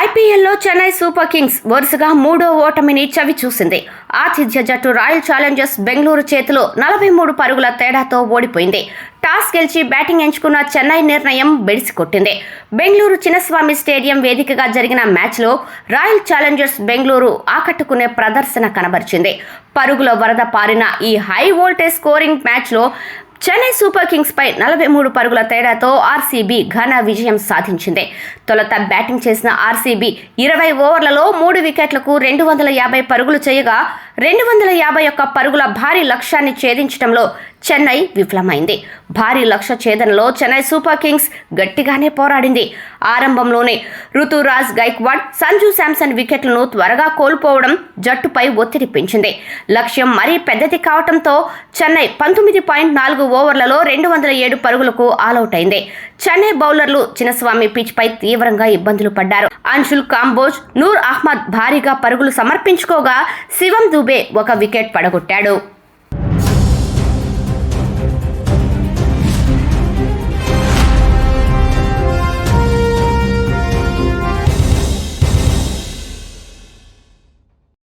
ఐపీఎల్లో Chennai super Kings వరుసగా మూడో ఓటమిని చవి చూసింది. ఆతిథ్య జట్టు రాయల్ ఛాలెంజర్స్ బెంగళూరు చేతిలో 43 పరుగుల తేడాతో ఓడిపోయింది. టాస్ గెలిచి బ్యాటింగ్ ఎంచుకున్న చెన్నై నిర్ణయం బెడిసికొట్టింది. బెంగళూరు చిన్నస్వామి స్టేడియం వేదికగా జరిగిన మ్యాచ్లో రాయల్ ఛాలెంజర్స్ బెంగళూరు ఆకట్టుకునే ప్రదర్శన కనబరిచింది. పరుగుల వరద పారిన ఈ హై వోల్టేజ్ స్కోరింగ్ మ్యాచ్లో చెన్నై సూపర్ కింగ్స్ పై 43 పరుగుల తేడాతో ఆర్సీబీ ఘన విజయం సాధించింది. తొలుత బ్యాటింగ్ చేసిన ఆర్సీబీ 20 ఓవర్లలో 3 వికెట్లకు 250 పరుగులు చేయగా 251 పరుగుల భారీ లక్ష్యాన్ని ఛేదించడంలో చెన్నై విఫలమైంది. భారీ లక్ష్య ఛేదనలో చెన్నై సూపర్ కింగ్స్ గట్టిగానే పోరాడింది. ఆరంభంలోనే రుతురాజ్ గైక్వాడ్, సంజు శాంసన్ వికెట్లను త్వరగా కోల్పోవడం జట్టుపై ఒత్తిడి పెంచింది. లక్ష్యం మరీ పెద్దది కావడంతో చెన్నై 19.4 ఓవర్లలో 207 పరుగులకు ఆలౌట్ అయింది. చెన్నై బౌలర్లు చిన్నస్వామి పిచ్ పై తీవ్రంగా ఇబ్బందులు పడ్డారు. అంశుల్ కాంబోజ్, నూర్ అహ్మద్ భారీగా పరుగులు సమర్పించుకోగా శివం దుబే ఒక వికెట్ పడగొట్టాడు.